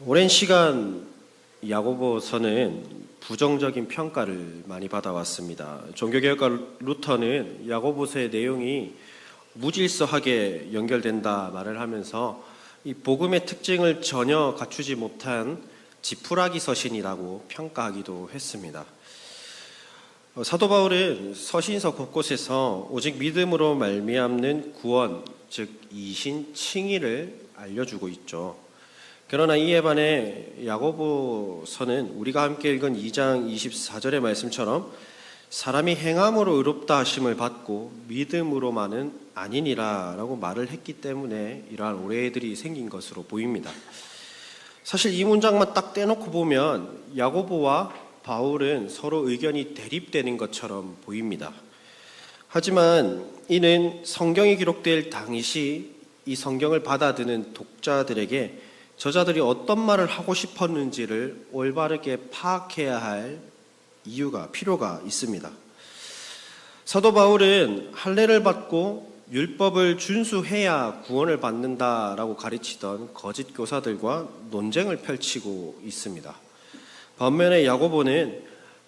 오랜 시간 야고보서는 부정적인 평가를 많이 받아왔습니다. 종교개혁가 루터는 야고보서의 내용이 무질서하게 연결된다 말을 하면서 이 복음의 특징을 전혀 갖추지 못한 지푸라기 서신이라고 평가하기도 했습니다. 사도 바울은 서신서 곳곳에서 오직 믿음으로 말미암는 구원, 즉 이신 칭의를 알려주고 있죠. 그러나 이에 반해 야고보서는 우리가 함께 읽은 2장 24절의 말씀처럼 사람이 행함으로 의롭다 하심을 받고 믿음으로만은 아니니라 라고 말을 했기 때문에 이러한 오해들이 생긴 것으로 보입니다. 사실 이 문장만 딱 떼놓고 보면 야고보와 바울은 서로 의견이 대립되는 것처럼 보입니다. 하지만 이는 성경이 기록될 당시 이 성경을 받아드는 독자들에게 저자들이 어떤 말을 하고 싶었는지를 올바르게 파악해야 할 필요가 있습니다. 사도 바울은 할례를 받고 율법을 준수해야 구원을 받는다라고 가르치던 거짓 교사들과 논쟁을 펼치고 있습니다. 반면에 야고보는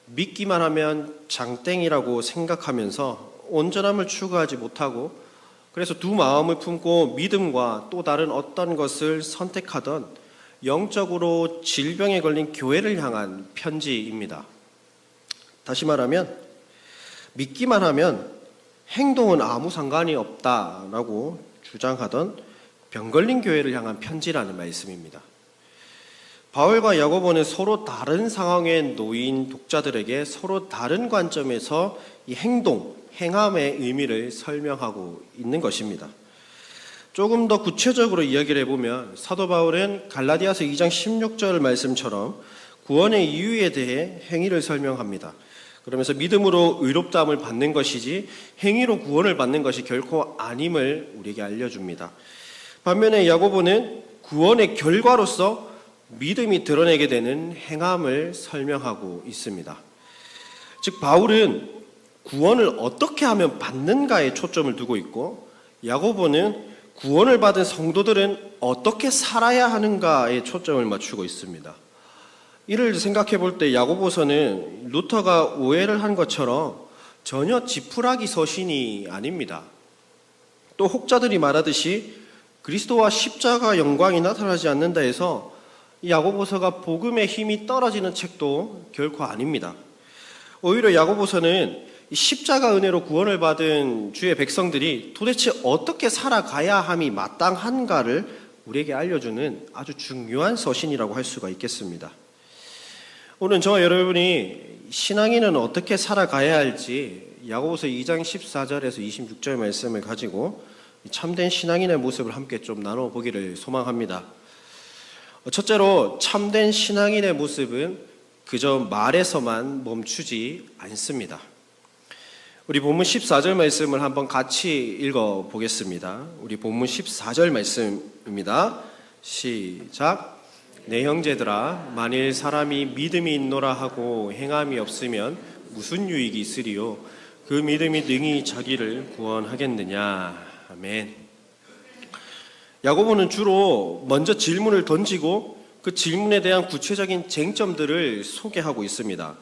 믿기만 하면 장땡이라고 생각하면서 온전함을 추구하지 못하고 그래서 두 마음을 품고 믿음과 또 다른 어떤 것을 선택하던 영적으로 질병에 걸린 교회를 향한 편지입니다. 다시 말하면 믿기만 하면 행동은 아무 상관이 없다라고 주장하던 병 걸린 교회를 향한 편지라는 말씀입니다. 바울과 야고보는 서로 다른 상황에 놓인 독자들에게 서로 다른 관점에서 이 행함의 의미를 설명하고 있는 것입니다. 조금 더 구체적으로 이야기를 해보면 사도 바울은 갈라디아서 2장 16절 말씀처럼 구원의 이유에 대해 행위를 설명합니다. 그러면서 믿음으로 의롭다함을 받는 것이지 행위로 구원을 받는 것이 결코 아님을 우리에게 알려줍니다. 반면에 야고보는 구원의 결과로서 믿음이 드러내게 되는 행함을 설명하고 있습니다. 즉 바울은 구원을 어떻게 하면 받는가에 초점을 두고 있고 야고보는 구원을 받은 성도들은 어떻게 살아야 하는가에 초점을 맞추고 있습니다. 이를 생각해 볼 때 야고보서는 루터가 오해를 한 것처럼 전혀 지푸라기 서신이 아닙니다. 또 혹자들이 말하듯이 그리스도와 십자가 영광이 나타나지 않는다 해서 이 야고보서가 복음의 힘이 떨어지는 책도 결코 아닙니다. 오히려 야고보서는 십자가 은혜로 구원을 받은 주의 백성들이 도대체 어떻게 살아가야 함이 마땅한가를 우리에게 알려주는 아주 중요한 서신이라고 할 수가 있겠습니다. 오늘 저와 여러분이 신앙인은 어떻게 살아가야 할지 야고보서 2장 14절에서 26절 말씀을 가지고 참된 신앙인의 모습을 함께 좀 나눠보기를 소망합니다. 첫째로 참된 신앙인의 모습은 그저 말에서만 멈추지 않습니다. 우리 본문 14절 말씀을 한번 같이 읽어보겠습니다. 우리 본문 14절 말씀입니다. 시작. 내 형제들아 만일 사람이 믿음이 있노라 하고 행함이 없으면 무슨 유익이 있으리요 그 믿음이 능히 자기를 구원하겠느냐. 아멘. 야고보는 주로 먼저 질문을 던지고 그 질문에 대한 구체적인 쟁점들을 소개하고 있습니다.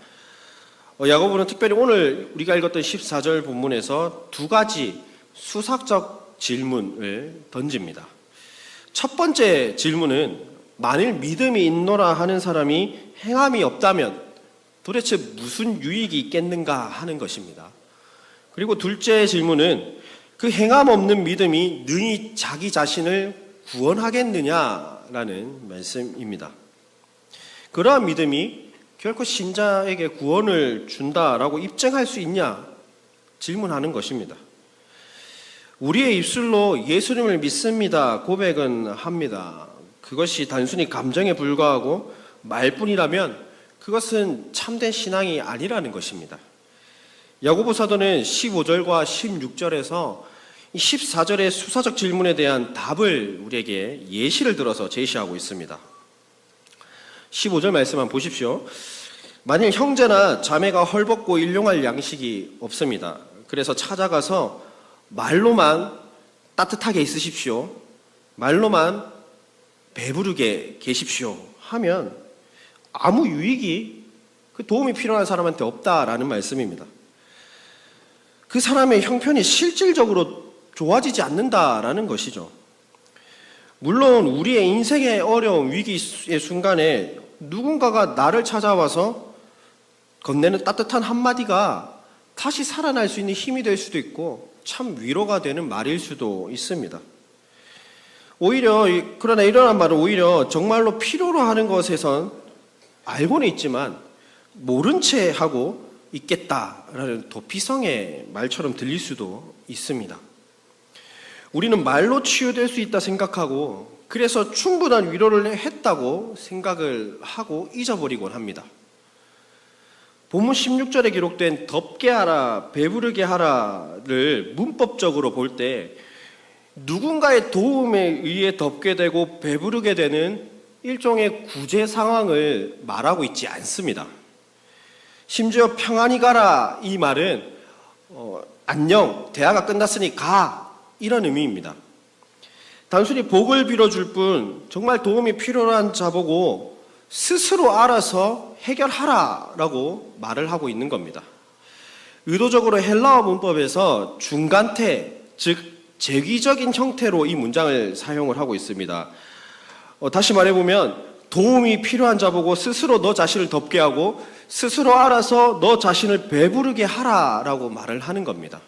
야고보는 특별히 오늘 우리가 읽었던 14절 본문에서 두 가지 수사적 질문을 던집니다. 첫 번째 질문은 만일 믿음이 있노라 하는 사람이 행함이 없다면 도대체 무슨 유익이 있겠는가 하는 것입니다. 그리고 둘째 질문은 그 행함 없는 믿음이 능히 자기 자신을 구원하겠느냐라는 말씀입니다. 그러한 믿음이 결코 신자에게 구원을 준다라고 입증할 수 있냐 질문하는 것입니다. 우리의 입술로 예수님을 믿습니다 고백은 합니다. 그것이 단순히 감정에 불과하고 말뿐이라면 그것은 참된 신앙이 아니라는 것입니다. 야고보 사도는 15절과 16절에서 14절의 수사적 질문에 대한 답을 우리에게 예시를 들어서 제시하고 있습니다. 15절 말씀 한번 보십시오. 만일 형제나 자매가 헐벗고 일용할 양식이 없습니다. 그래서 찾아가서 말로만 따뜻하게 있으십시오. 말로만 배부르게 계십시오 하면 아무 유익이 그 도움이 필요한 사람한테 없다라는 말씀입니다. 그 사람의 형편이 실질적으로 좋아지지 않는다라는 것이죠. 물론 우리의 인생의 어려움, 위기의 순간에 누군가가 나를 찾아와서 건네는 따뜻한 한마디가 다시 살아날 수 있는 힘이 될 수도 있고 참 위로가 되는 말일 수도 있습니다. 그러나 이러한 말은 오히려 정말로 필요로 하는 것에선 알고는 있지만 모른 채 하고 있겠다라는 도피성의 말처럼 들릴 수도 있습니다. 우리는 말로 치유될 수 있다 생각하고 그래서 충분한 위로를 했다고 생각을 하고 잊어버리곤 합니다. 본문 16절에 기록된 덥게 하라, 배부르게 하라를 문법적으로 볼 때 누군가의 도움에 의해 덥게 되고 배부르게 되는 일종의 구제 상황을 말하고 있지 않습니다. 심지어 평안히 가라 이 말은 안녕, 대화가 끝났으니 가 이런 의미입니다. 단순히 복을 빌어줄 뿐 정말 도움이 필요한 자보고 스스로 알아서 해결하라라고 말을 하고 있는 겁니다. 의도적으로 헬라어 문법에서 중간태, 즉 재귀적인 형태로 이 문장을 사용을 하고 있습니다. 다시 말해보면 도움이 필요한 자보고 스스로 너 자신을 덥게 하고 스스로 알아서 너 자신을 배부르게 하라라고 말을 하는 겁니다.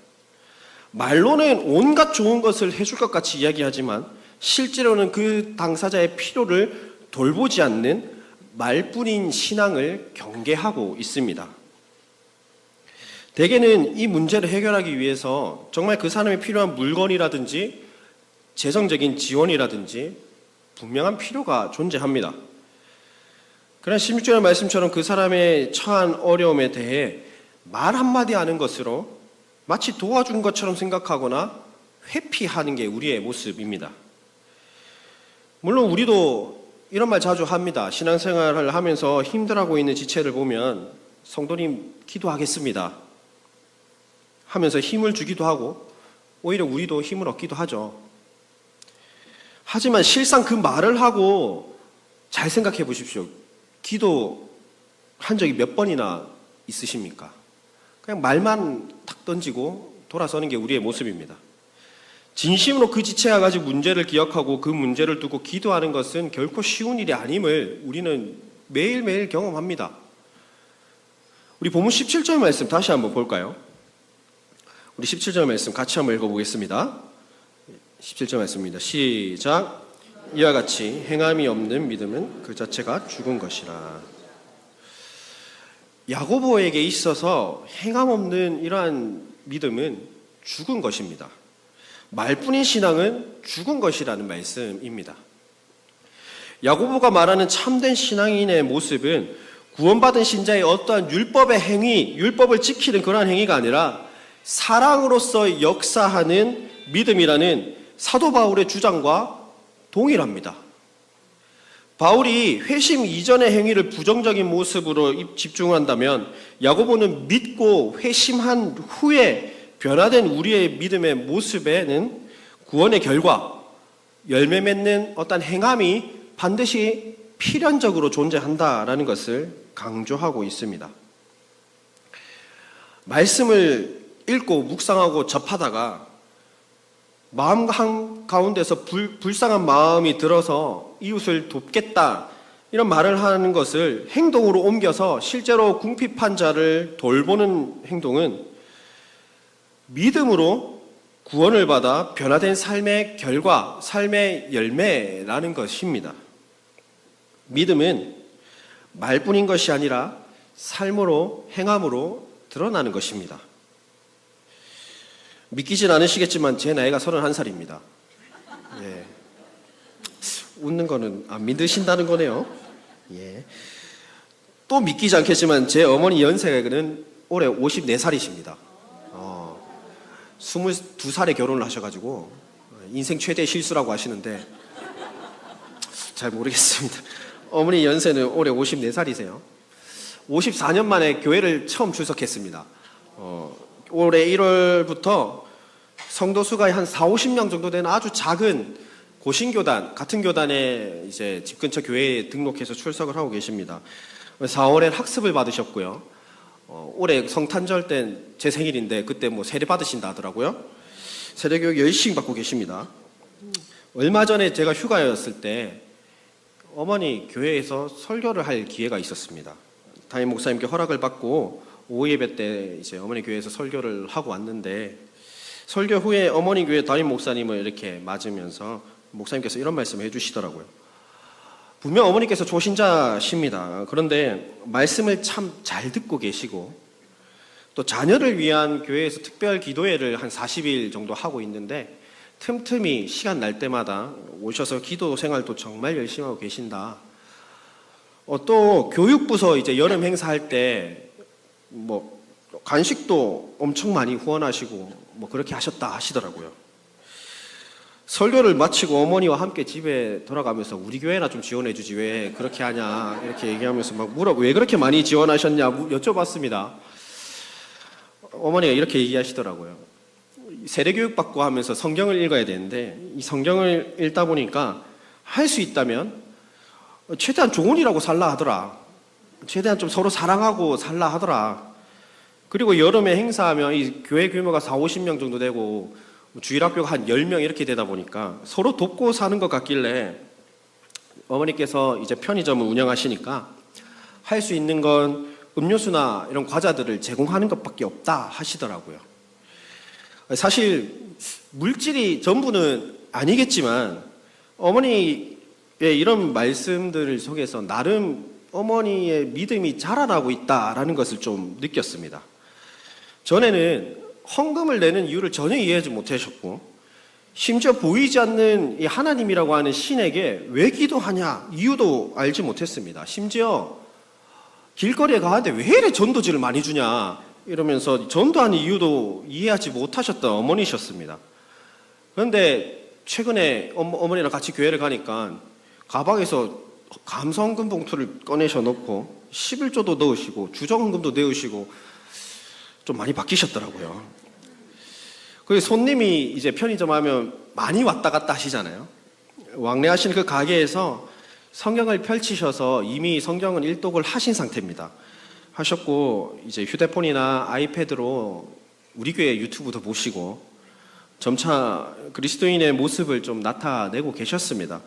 말로는 온갖 좋은 것을 해줄 것 같이 이야기하지만 실제로는 그 당사자의 필요를 돌보지 않는 말뿐인 신앙을 경계하고 있습니다. 대개는 이 문제를 해결하기 위해서 정말 그 사람이 필요한 물건이라든지 재정적인 지원이라든지 분명한 필요가 존재합니다. 그러나 16절의 말씀처럼 그 사람의 처한 어려움에 대해 말 한마디 하는 것으로 마치 도와준 것처럼 생각하거나 회피하는 게 우리의 모습입니다. 물론 우리도 이런 말 자주 합니다. 신앙생활을 하면서 힘들어하고 있는 지체를 보면 성도님 기도하겠습니다 하면서 힘을 주기도 하고 오히려 우리도 힘을 얻기도 하죠. 하지만 실상 그 말을 하고 잘 생각해 보십시오. 기도한 적이 몇 번이나 있으십니까? 그냥 말만 탁 던지고 돌아서는 게 우리의 모습입니다. 진심으로 그 지체가 가지고 문제를 기억하고 그 문제를 두고 기도하는 것은 결코 쉬운 일이 아님을 우리는 매일매일 경험합니다. 우리 본문 17절 말씀 다시 한번 볼까요? 우리 17절 말씀 같이 한번 읽어보겠습니다. 17절 말씀입니다. 시작. 이와 같이 행함이 없는 믿음은 그 자체가 죽은 것이라. 야고보에게 있어서 행함 없는 이러한 믿음은 죽은 것입니다. 말뿐인 신앙은 죽은 것이라는 말씀입니다. 야고보가 말하는 참된 신앙인의 모습은 구원받은 신자의 어떠한 율법의 행위, 율법을 지키는 그러한 행위가 아니라 사랑으로서 역사하는 믿음이라는 사도 바울의 주장과 동일합니다. 바울이 회심 이전의 행위를 부정적인 모습으로 집중한다면 야고보는 믿고 회심한 후에 변화된 우리의 믿음의 모습에는 구원의 결과, 열매 맺는 어떤 행함이 반드시 필연적으로 존재한다라는 것을 강조하고 있습니다. 말씀을 읽고 묵상하고 접하다가 마음 한가운데서 불쌍한 마음이 들어서 이웃을 돕겠다 이런 말을 하는 것을 행동으로 옮겨서 실제로 궁핍한 자를 돌보는 행동은 믿음으로 구원을 받아 변화된 삶의 결과, 삶의 열매라는 것입니다. 믿음은 말뿐인 것이 아니라 삶으로, 행함으로 드러나는 것입니다. 믿기진 않으시겠지만 제 나이가 31살입니다. 예. 웃는 거는 안 믿으신다는 거네요. 예. 또 믿기지 않겠지만 제 어머니 연세는 올해 54살이십니다. 22살에 결혼을 하셔가지고 인생 최대 실수라고 하시는데 잘 모르겠습니다. 어머니 연세는 올해 54살이세요. 54년 만에 교회를 처음 출석했습니다. 올해 1월부터 성도 수가 한 4, 50명 정도 되는 아주 작은 고신교단, 같은 교단에 이제 집 근처 교회에 등록해서 출석을 하고 계십니다. 4월에 학습을 받으셨고요. 올해 성탄절 때 제 생일인데 그때 뭐 세례 받으신다 하더라고요. 세례교육 열심히 받고 계십니다. 얼마 전에 제가 휴가였을 때 어머니 교회에서 설교를 할 기회가 있었습니다. 담임 목사님께 허락을 받고 오후 예배 때 이제 어머니 교회에서 설교를 하고 왔는데, 설교 후에 어머니 교회 담임 목사님을 이렇게 맞으면서 목사님께서 이런 말씀을 해주시더라고요. 분명 어머니께서 초신자십니다. 그런데 말씀을 참 잘 듣고 계시고 또 자녀를 위한 교회에서 특별 기도회를 한 40일 정도 하고 있는데 틈틈이 시간 날 때마다 오셔서 기도 생활도 정말 열심히 하고 계신다. 또 교육부서 이제 여름 행사할 때 뭐 간식도 엄청 많이 후원하시고 뭐 그렇게 하셨다 하시더라고요. 설교를 마치고 어머니와 함께 집에 돌아가면서 우리 교회나 좀 지원해 주지 왜 그렇게 하냐 이렇게 얘기하면서 막 왜 그렇게 많이 지원하셨냐 여쭤봤습니다. 어머니가 이렇게 얘기하시더라고요. 세례교육 받고 하면서 성경을 읽어야 되는데 이 성경을 읽다 보니까 할 수 있다면 최대한 좋은 일하고 살라 하더라. 최대한 좀 서로 사랑하고 살라 하더라. 그리고 여름에 행사하면 이 교회 규모가 40-50명 정도 되고 주일학교가 한 10명 이렇게 되다 보니까 서로 돕고 사는 것 같길래 어머니께서 이제 편의점을 운영하시니까 할 수 있는 건 음료수나 이런 과자들을 제공하는 것밖에 없다 하시더라고요. 사실 물질이 전부는 아니겠지만 어머니의 이런 말씀들 속에서 나름 어머니의 믿음이 자라나고 있다라는 것을 좀 느꼈습니다. 전에는 헌금을 내는 이유를 전혀 이해하지 못하셨고 심지어 보이지 않는 이 하나님이라고 하는 신에게 왜 기도하냐 이유도 알지 못했습니다. 심지어 길거리에 가는데 왜 이래 전도지를 많이 주냐 이러면서 전도하는 이유도 이해하지 못하셨던 어머니셨습니다. 그런데 최근에 어머니랑 같이 교회를 가니까 가방에서 감사헌금 봉투를 꺼내셔 놓고 11조도 넣으시고 주정헌금도 넣으시고 좀 많이 바뀌셨더라고요. 그 손님이 이제 편의점 하면 많이 왔다 갔다 하시잖아요. 왕래하시는 그 가게에서 성경을 펼치셔서 이미 성경은 일독을 하신 상태입니다. 하셨고 이제 휴대폰이나 아이패드로 우리 교회 유튜브도 보시고 점차 그리스도인의 모습을 좀 나타내고 계셨습니다.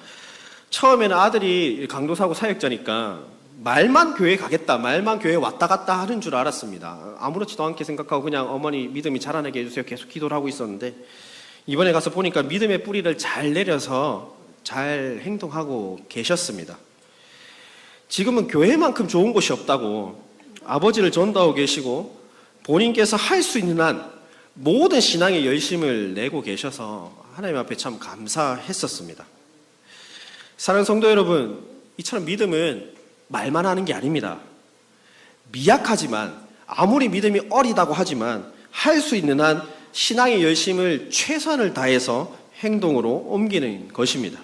처음에는 아들이 강도사고 사역자니까 말만 교회 가겠다, 말만 교회 왔다 갔다 하는 줄 알았습니다. 아무렇지도 않게 생각하고 그냥 어머니 믿음이 자라나게 해주세요 계속 기도를 하고 있었는데 이번에 가서 보니까 믿음의 뿌리를 잘 내려서 잘 행동하고 계셨습니다. 지금은 교회만큼 좋은 곳이 없다고 아버지를 전도하고 계시고 본인께서 할 수 있는 한 모든 신앙의 열심을 내고 계셔서 하나님 앞에 참 감사했었습니다. 사랑하는 성도 여러분, 이처럼 믿음은 말만 하는 게 아닙니다. 미약하지만 아무리 믿음이 어리다고 하지만 할 수 있는 한 신앙의 열심을 최선을 다해서 행동으로 옮기는 것입니다.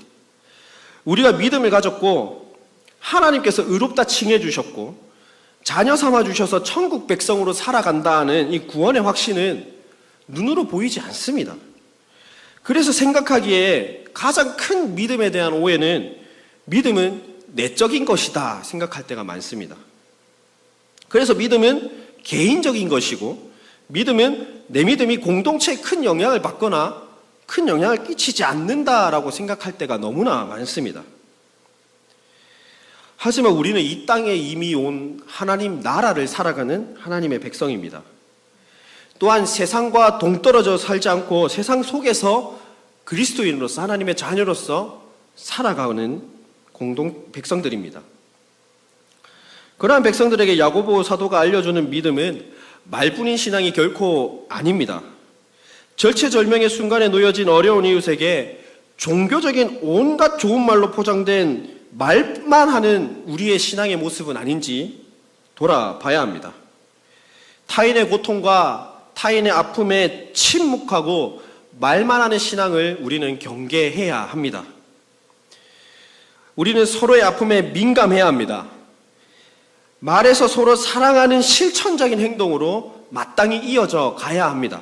우리가 믿음을 가졌고 하나님께서 의롭다 칭해 주셨고 자녀 삼아 주셔서 천국 백성으로 살아간다는 이 구원의 확신은 눈으로 보이지 않습니다. 그래서 생각하기에 가장 큰 믿음에 대한 오해는 믿음은 내적인 것이다 생각할 때가 많습니다. 그래서 믿음은 개인적인 것이고 믿음은 내 믿음이 공동체에 큰 영향을 받거나 큰 영향을 끼치지 않는다라고 생각할 때가 너무나 많습니다. 하지만 우리는 이 땅에 이미 온 하나님 나라를 살아가는 하나님의 백성입니다. 또한 세상과 동떨어져 살지 않고 세상 속에서 그리스도인으로서 하나님의 자녀로서 살아가는 백성들입니다. 그러한 백성들에게 야고보 사도가 알려주는 믿음은 말뿐인 신앙이 결코 아닙니다. 절체절명의 순간에 놓여진 어려운 이웃에게 종교적인 온갖 좋은 말로 포장된 말만 하는 우리의 신앙의 모습은 아닌지 돌아봐야 합니다. 타인의 고통과 타인의 아픔에 침묵하고 말만 하는 신앙을 우리는 경계해야 합니다. 우리는 서로의 아픔에 민감해야 합니다. 말에서 서로 사랑하는 실천적인 행동으로 마땅히 이어져 가야 합니다.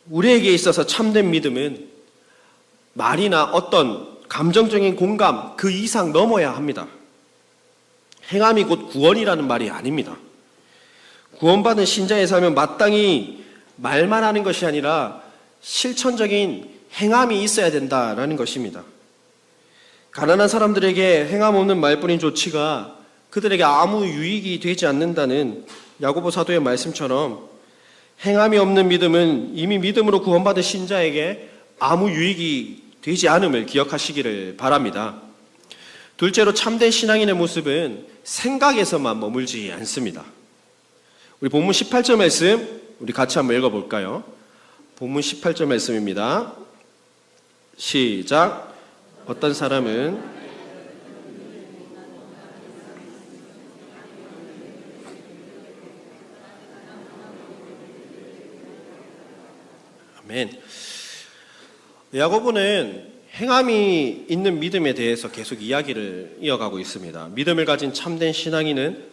우리에게 있어서 참된 믿음은 말이나 어떤 감정적인 공감 그 이상 넘어야 합니다. 행함이 곧 구원이라는 말이 아닙니다. 구원받은 신자의 삶은 마땅히 말만 하는 것이 아니라 실천적인 행함이 있어야 된다라는 것입니다. 가난한 사람들에게 행함 없는 말뿐인 조치가 그들에게 아무 유익이 되지 않는다는 야고보 사도의 말씀처럼 행함이 없는 믿음은 이미 믿음으로 구원받은 신자에게 아무 유익이 되지 않음을 기억하시기를 바랍니다. 둘째로 참된 신앙인의 모습은 생각에서만 머물지 않습니다. 우리 본문 18절 말씀 우리 같이 한번 읽어볼까요? 본문 18절 말씀입니다. 시작. 어떤 사람은 아멘. 야고보는 행함이 있는 믿음에 대해서 계속 이야기를 이어가고 있습니다. 믿음을 가진 참된 신앙인은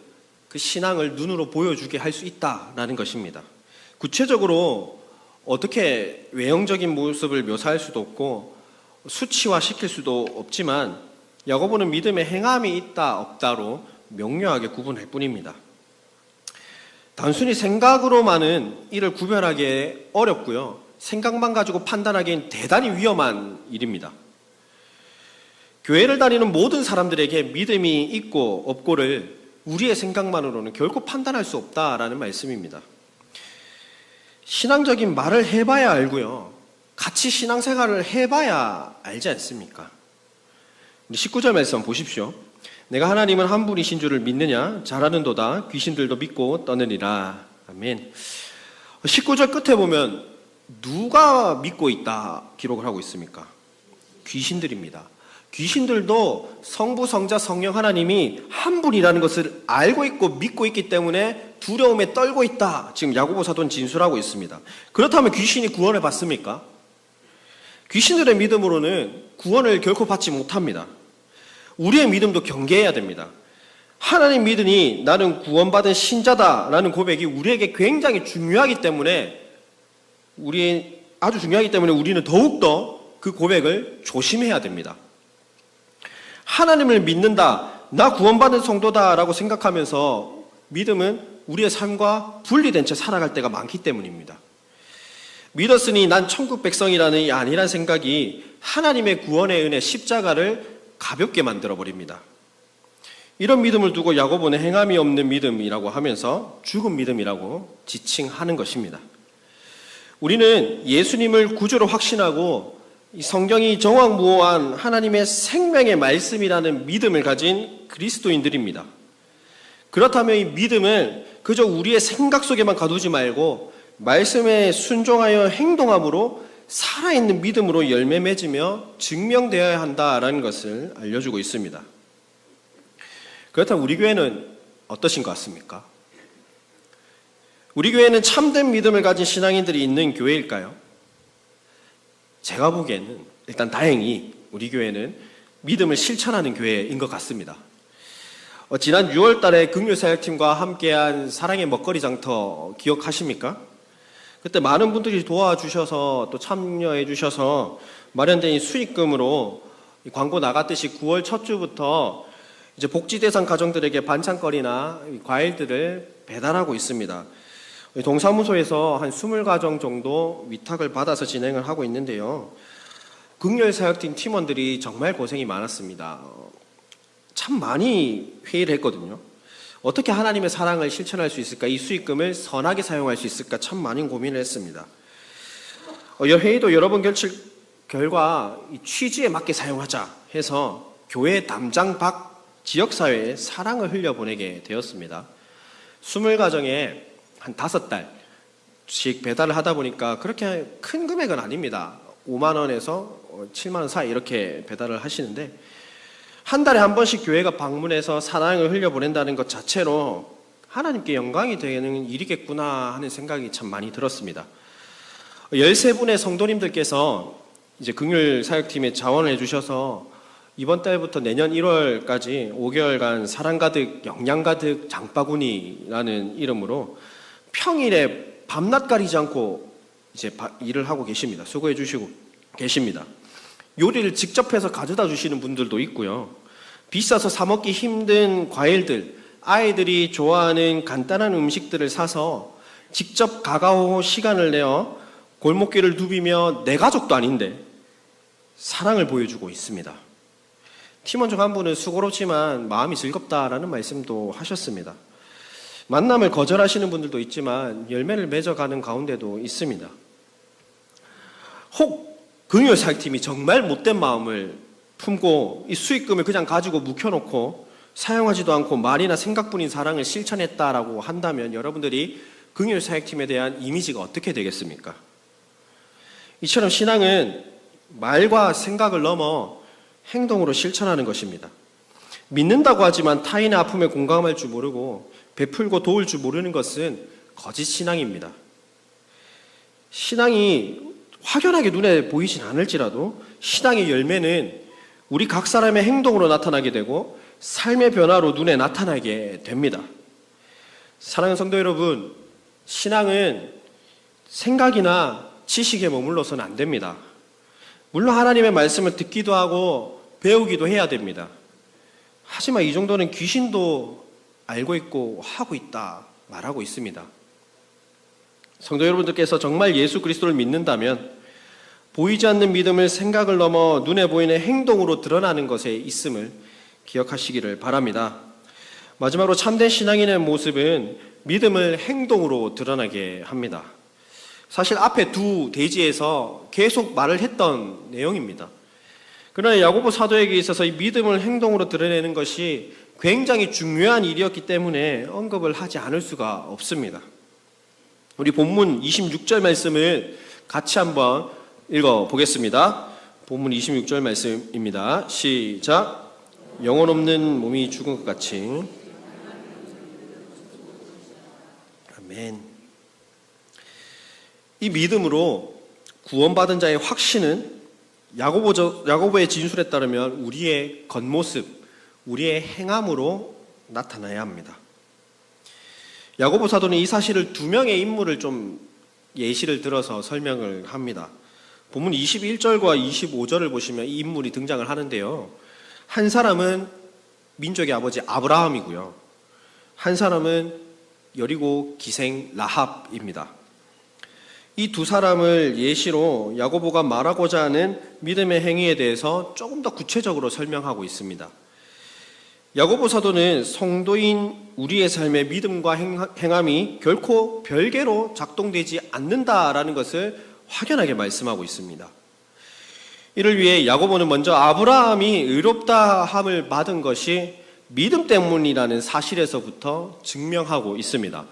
그 신앙을 눈으로 보여주게 할 수 있다라는 것입니다. 구체적으로 어떻게 외형적인 모습을 묘사할 수도 없고 수치화시킬 수도 없지만 야고보는 믿음에 행함이 있다 없다로 명료하게 구분할 뿐입니다. 단순히 생각으로만은 이를 구별하기 어렵고요. 생각만 가지고 판단하기엔 대단히 위험한 일입니다. 교회를 다니는 모든 사람들에게 믿음이 있고 없고를 우리의 생각만으로는 결코 판단할 수 없다라는 말씀입니다. 신앙적인 말을 해봐야 알고요. 같이 신앙생활을 해봐야 알지 않습니까? 19절 말씀 보십시오. 내가 하나님은 한 분이신 줄을 믿느냐? 잘하는도다. 귀신들도 믿고 떠느니라. 아멘. 19절 끝에 보면 누가 믿고 있다 기록을 하고 있습니까? 귀신들입니다. 귀신들도 성부, 성자, 성령 하나님이 한 분이라는 것을 알고 있고 믿고 있기 때문에 두려움에 떨고 있다. 지금 야고보 사도는 진술하고 있습니다. 그렇다면 귀신이 구원을 받습니까? 귀신들의 믿음으로는 구원을 결코 받지 못합니다. 우리의 믿음도 경계해야 됩니다. 하나님 믿으니 나는 구원받은 신자다라는 고백이 우리에게 굉장히 중요하기 때문에 아주 중요하기 때문에 우리는 더욱더 그 고백을 조심해야 됩니다. 하나님을 믿는다, 나 구원받은 성도다라고 생각하면서 믿음은 우리의 삶과 분리된 채 살아갈 때가 많기 때문입니다. 믿었으니 난 천국 백성이라는 이 아니란 생각이 하나님의 구원의 은혜 십자가를 가볍게 만들어버립니다. 이런 믿음을 두고 야고보는 행함이 없는 믿음이라고 하면서 죽은 믿음이라고 지칭하는 것입니다. 우리는 예수님을 구주로 확신하고 이 성경이 정확무오한 하나님의 생명의 말씀이라는 믿음을 가진 그리스도인들입니다. 그렇다면 이 믿음을 그저 우리의 생각 속에만 가두지 말고 말씀에 순종하여 행동함으로 살아있는 믿음으로 열매 맺으며 증명되어야 한다라는 것을 알려주고 있습니다. 그렇다면 우리 교회는 어떠신 것 같습니까? 우리 교회는 참된 믿음을 가진 신앙인들이 있는 교회일까요? 제가 보기에는 일단 다행히 우리 교회는 믿음을 실천하는 교회인 것 같습니다. 지난 6월 달에 긍휼사역팀과 함께한 사랑의 먹거리 장터 기억하십니까? 그때 많은 분들이 도와주셔서 또 참여해 주셔서 마련된 이 수익금으로 광고 나갔듯이 9월 첫 주부터 이제 복지 대상 가정들에게 반찬거리나 과일들을 배달하고 있습니다. 동사무소에서 한 20가정 정도 위탁을 받아서 진행을 하고 있는데요. 긍휼사역팀 팀원들이 정말 고생이 많았습니다. 참 많이 회의를 했거든요. 어떻게 하나님의 사랑을 실천할 수 있을까? 이 수익금을 선하게 사용할 수 있을까? 참 많은 고민을 했습니다. 회의도 여러 번 결칠 결과 이 취지에 맞게 사용하자 해서 교회 담장 밖 지역사회에 사랑을 흘려보내게 되었습니다. 20가정에 한 5달씩 배달을 하다 보니까 그렇게 큰 금액은 아닙니다. 5만 원에서 7만 원 사이 이렇게 배달을 하시는데 한 달에 한 번씩 교회가 방문해서 사랑을 흘려보낸다는 것 자체로 하나님께 영광이 되는 일이겠구나 하는 생각이 참 많이 들었습니다. 13분의 성도님들께서 이제 긍휼 사역팀에 자원을 해주셔서 이번 달부터 내년 1월까지 5개월간 사랑 가득 영양 가득 장바구니라는 이름으로 평일에 밤낮 가리지 않고 이제 일을 하고 계십니다. 수고해 주시고 계십니다. 요리를 직접 해서 가져다 주시는 분들도 있고요. 비싸서 사 먹기 힘든 과일들, 아이들이 좋아하는 간단한 음식들을 사서 직접 가까운 시간을 내어 골목길을 누비며 내 가족도 아닌데 사랑을 보여주고 있습니다. 팀원 중 한 분은 수고롭지만 마음이 즐겁다라는 말씀도 하셨습니다. 만남을 거절하시는 분들도 있지만 열매를 맺어가는 가운데도 있습니다. 혹 금요사역팀이 정말 못된 마음을 품고 이 수익금을 그냥 가지고 묵혀놓고 사용하지도 않고 말이나 생각뿐인 사랑을 실천했다라고 한다면 여러분들이 금요사역팀에 대한 이미지가 어떻게 되겠습니까? 이처럼 신앙은 말과 생각을 넘어 행동으로 실천하는 것입니다. 믿는다고 하지만 타인의 아픔에 공감할 줄 모르고 베풀고 도울 줄 모르는 것은 거짓 신앙입니다. 신앙이 확연하게 눈에 보이진 않을지라도 신앙의 열매는 우리 각 사람의 행동으로 나타나게 되고 삶의 변화로 눈에 나타나게 됩니다. 사랑하는 성도 여러분, 신앙은 생각이나 지식에 머물러서는 안 됩니다. 물론 하나님의 말씀을 듣기도 하고 배우기도 해야 됩니다. 하지만 이 정도는 귀신도 알고 있고 하고 있다 말하고 있습니다. 성도 여러분들께서 정말 예수 그리스도를 믿는다면 보이지 않는 믿음을 생각을 넘어 눈에 보이는 행동으로 드러나는 것에 있음을 기억하시기를 바랍니다. 마지막으로 참된 신앙인의 모습은 믿음을 행동으로 드러나게 합니다. 사실 앞에 두 대지에서 계속 말을 했던 내용입니다. 그러나 야고보 사도에게 있어서 이 믿음을 행동으로 드러내는 것이 굉장히 중요한 일이었기 때문에 언급을 하지 않을 수가 없습니다. 우리 본문 26절 말씀을 같이 한번 읽어보겠습니다. 본문 26절 말씀입니다. 시작. 영혼 없는 몸이 죽은 것 같이. 아멘. 이 믿음으로 구원받은 자의 확신은 야고보의 진술에 따르면 우리의 겉모습, 우리의 행함으로 나타나야 합니다. 야고보 사도는 이 사실을 두 명의 인물을 좀 예시를 들어서 설명을 합니다. 본문 21절과 25절을 보시면 이 인물이 등장을 하는데요. 한 사람은 민족의 아버지 아브라함이고요. 한 사람은 여리고 기생 라합입니다. 이 두 사람을 예시로 야고보가 말하고자 하는 믿음의 행위에 대해서 조금 더 구체적으로 설명하고 있습니다. 야고보 사도는 성도인 우리의 삶의 믿음과 행함이 결코 별개로 작동되지 않는다라는 것을 확연하게 말씀하고 있습니다. 이를 위해 야고보는 먼저 아브라함이 의롭다함을 받은 것이 믿음 때문이라는 사실에서부터 증명하고 있습니다.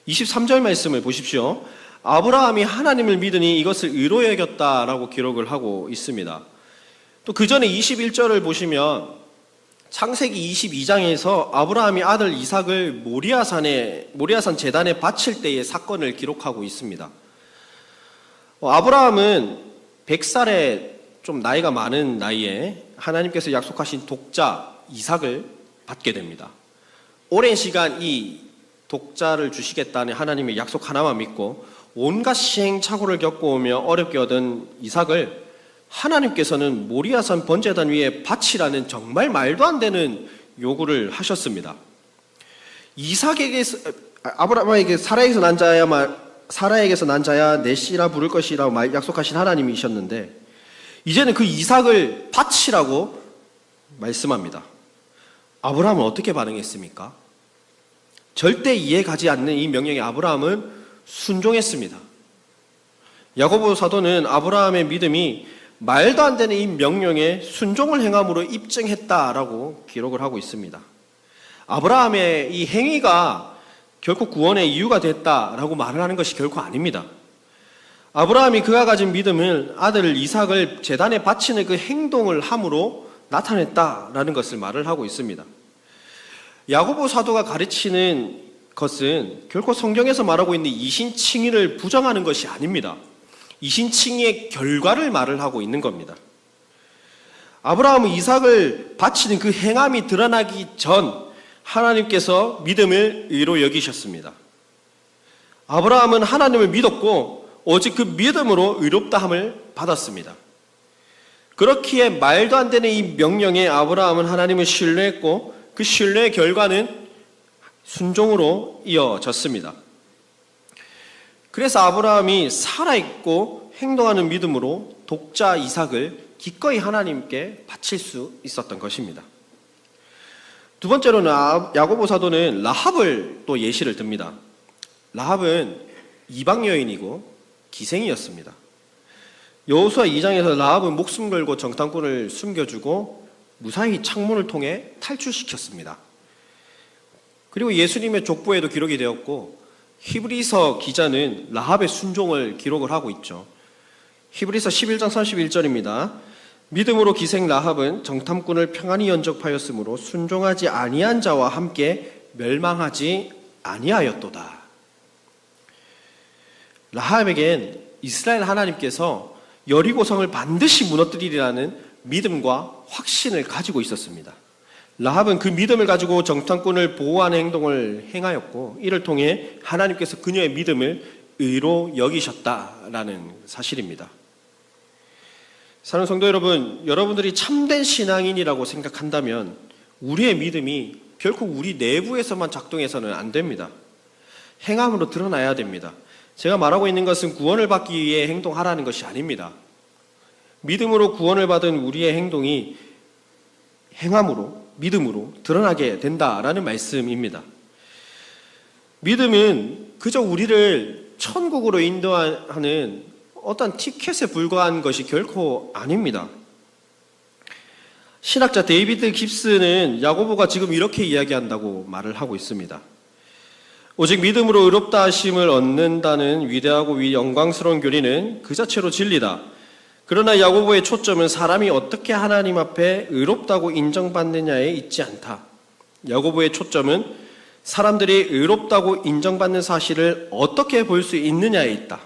23절 말씀을 보십시오. 아브라함이 하나님을 믿으니 이것을 의로 여겼다라고 기록을 하고 있습니다. 또 그 전에 21절을 보시면 창세기 22장에서 아브라함이 아들 이삭을 모리아산 제단에 바칠 때의 사건을 기록하고 있습니다. 아브라함은 100살에 좀 나이가 많은 나이에 하나님께서 약속하신 독자 이삭을 받게 됩니다. 오랜 시간 이 독자를 주시겠다는 하나님의 약속 하나만 믿고 온갖 시행착오를 겪어오며 어렵게 얻은 이삭을 하나님께서는 모리아산 번제단 위에 바치라는 정말 말도 안 되는 요구를 하셨습니다. 아브라함에게 사라에게서 난 자야 내 씨라 부를 것이라고 약속하신 하나님이셨는데 이제는 그 이삭을 바치라고 말씀합니다. 아브라함은 어떻게 반응했습니까? 절대 이해가지 않는 이 명령에 아브라함은 순종했습니다. 야고보 사도는 아브라함의 믿음이 말도 안 되는 이 명령에 순종을 행함으로 입증했다라고 기록을 하고 있습니다. 아브라함의 이 행위가 결코 구원의 이유가 됐다라고 말을 하는 것이 결코 아닙니다. 아브라함이 그가 가진 믿음을 아들 이삭을 제단에 바치는 그 행동을 함으로 나타냈다라는 것을 말을 하고 있습니다. 야고보 사도가 가르치는 것은 결코 성경에서 말하고 있는 이신칭의를 부정하는 것이 아닙니다. 이신칭의의 결과를 말을 하고 있는 겁니다. 아브라함은 이삭을 바치는 그 행함이 드러나기 전 하나님께서 믿음을 의로 여기셨습니다. 아브라함은 하나님을 믿었고 오직 그 믿음으로 의롭다함을 받았습니다. 그렇기에 말도 안 되는 이 명령에 아브라함은 하나님을 신뢰했고 그 신뢰의 결과는 순종으로 이어졌습니다. 그래서 아브라함이 살아있고 행동하는 믿음으로 독자 이삭을 기꺼이 하나님께 바칠 수 있었던 것입니다. 두 번째로는 야고보 사도는 라합을 또 예시를 듭니다. 라합은 이방 여인이고 기생이었습니다. 여호수아 2장에서 라합은 목숨 걸고 정탐꾼을 숨겨주고 무사히 창문을 통해 탈출시켰습니다. 그리고 예수님의 족보에도 기록이 되었고 히브리서 기자는 라합의 순종을 기록을 하고 있죠. 히브리서 11장 31절입니다. 믿음으로 기생 라합은 정탐꾼을 평안히 연접하였으므로 순종하지 아니한 자와 함께 멸망하지 아니하였도다. 라합에겐 이스라엘 하나님께서 여리고성을 반드시 무너뜨리리라는 믿음과 확신을 가지고 있었습니다. 라합은 그 믿음을 가지고 정탐꾼을 보호하는 행동을 행하였고 이를 통해 하나님께서 그녀의 믿음을 의로 여기셨다라는 사실입니다. 사랑하는 성도 여러분, 여러분들이 참된 신앙인이라고 생각한다면 우리의 믿음이 결코 우리 내부에서만 작동해서는 안 됩니다. 행함으로 드러나야 됩니다. 제가 말하고 있는 것은 구원을 받기 위해 행동하라는 것이 아닙니다. 믿음으로 구원을 받은 우리의 행동이 행함으로, 믿음으로 드러나게 된다라는 말씀입니다. 믿음은 그저 우리를 천국으로 인도하는 어떤 티켓에 불과한 것이 결코 아닙니다. 신학자 데이비드 깁스는 야고보가 지금 이렇게 이야기한다고 말을 하고 있습니다. 오직 믿음으로 의롭다 하심을 얻는다는 위대하고 영광스러운 교리는 그 자체로 진리다. 그러나 야고보의 초점은 사람이 어떻게 하나님 앞에 의롭다고 인정받느냐에 있지 않다. 야고보의 초점은 사람들이 의롭다고 인정받는 사실을 어떻게 볼 수 있느냐에 있다.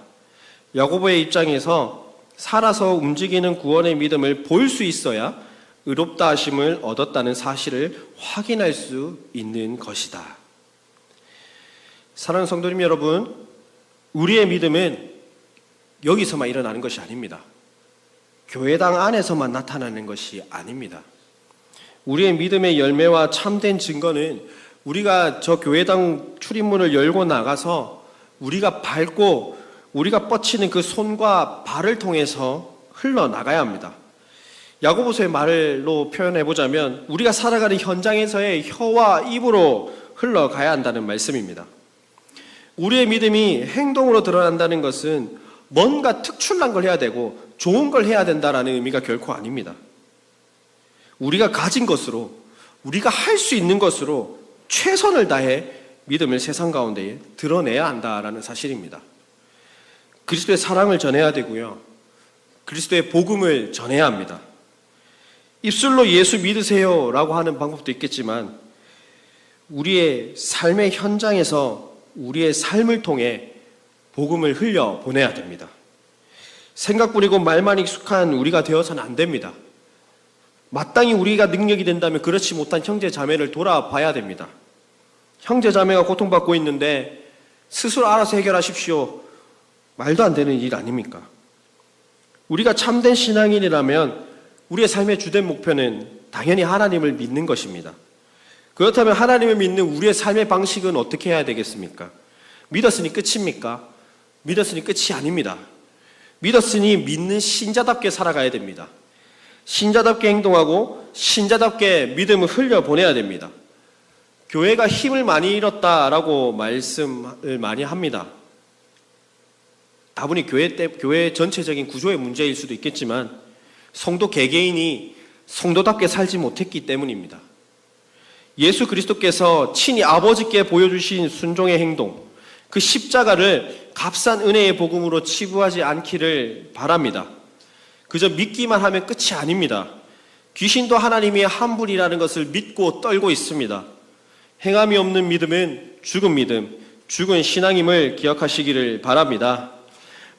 야고보의 입장에서 살아서 움직이는 구원의 믿음을 볼 수 있어야 의롭다 하심을 얻었다는 사실을 확인할 수 있는 것이다. 사랑하는 성도님 여러분, 우리의 믿음은 여기서만 일어나는 것이 아닙니다. 교회당 안에서만 나타나는 것이 아닙니다. 우리의 믿음의 열매와 참된 증거는 우리가 저 교회당 출입문을 열고 나가서 우리가 밟고 우리가 뻗치는 그 손과 발을 통해서 흘러나가야 합니다. 야고보서의 말로 표현해보자면 우리가 살아가는 현장에서의 혀와 입으로 흘러가야 한다는 말씀입니다. 우리의 믿음이 행동으로 드러난다는 것은 뭔가 특출난 걸 해야 되고 좋은 걸 해야 된다라는 의미가 결코 아닙니다. 우리가 가진 것으로, 우리가 할 수 있는 것으로 최선을 다해 믿음을 세상 가운데에 드러내야 한다라는 사실입니다. 그리스도의 사랑을 전해야 되고요. 그리스도의 복음을 전해야 합니다. 입술로 예수 믿으세요 라고 하는 방법도 있겠지만 우리의 삶의 현장에서 우리의 삶을 통해 복음을 흘려 보내야 됩니다. 생각뿐이고 말만 익숙한 우리가 되어서는 안 됩니다. 마땅히 우리가 능력이 된다면 그렇지 못한 형제 자매를 돌아봐야 됩니다. 형제 자매가 고통받고 있는데 스스로 알아서 해결하십시오. 말도 안 되는 일 아닙니까? 우리가 참된 신앙인이라면 우리의 삶의 주된 목표는 당연히 하나님을 믿는 것입니다. 그렇다면 하나님을 믿는 우리의 삶의 방식은 어떻게 해야 되겠습니까? 믿었으니 끝입니까? 믿었으니 끝이 아닙니다. 믿었으니 믿는 신자답게 살아가야 됩니다. 신자답게 행동하고 신자답게 믿음을 흘려보내야 됩니다. 교회가 힘을 많이 잃었다라고 말씀을 많이 합니다. 다분히 교회 전체적인 구조의 문제일 수도 있겠지만 성도 개개인이 성도답게 살지 못했기 때문입니다. 예수 그리스도께서 친히 아버지께 보여주신 순종의 행동, 그 십자가를 값싼 은혜의 복음으로 치부하지 않기를 바랍니다. 그저 믿기만 하면 끝이 아닙니다. 귀신도 하나님의 환불이라는 것을 믿고 떨고 있습니다. 행함이 없는 믿음은 죽은 믿음, 죽은 신앙임을 기억하시기를 바랍니다.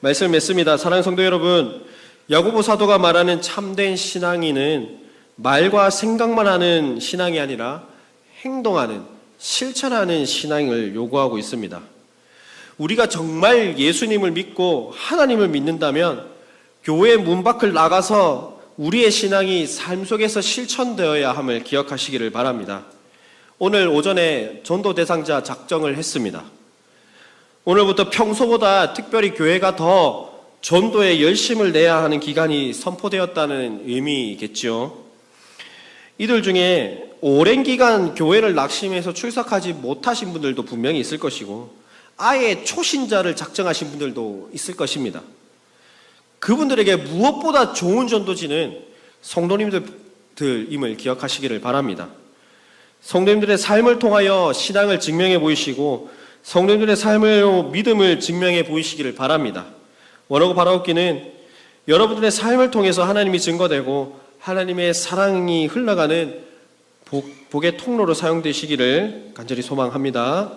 말씀을 맺습니다. 사랑하는 성도 여러분, 야고보 사도가 말하는 참된 신앙인은 말과 생각만 하는 신앙이 아니라 행동하는, 실천하는 신앙을 요구하고 있습니다. 우리가 정말 예수님을 믿고 하나님을 믿는다면 교회 문 밖을 나가서 우리의 신앙이 삶 속에서 실천되어야 함을 기억하시기를 바랍니다. 오늘 오전에 전도 대상자 작정을 했습니다. 오늘부터 평소보다 특별히 교회가 더 전도에 열심을 내야 하는 기간이 선포되었다는 의미겠죠. 이들 중에 오랜 기간 교회를 낙심해서 출석하지 못하신 분들도 분명히 있을 것이고 아예 초신자를 작정하신 분들도 있을 것입니다. 그분들에게 무엇보다 좋은 전도지는 성도님들임을 기억하시기를 바랍니다. 성도님들의 삶을 통하여 신앙을 증명해 보이시고 성도님들의 삶으로 믿음을 증명해 보이시기를 바랍니다. 원하고 바라옵기는 여러분들의 삶을 통해서 하나님이 증거되고 하나님의 사랑이 흘러가는 복의 통로로 사용되시기를 간절히 소망합니다.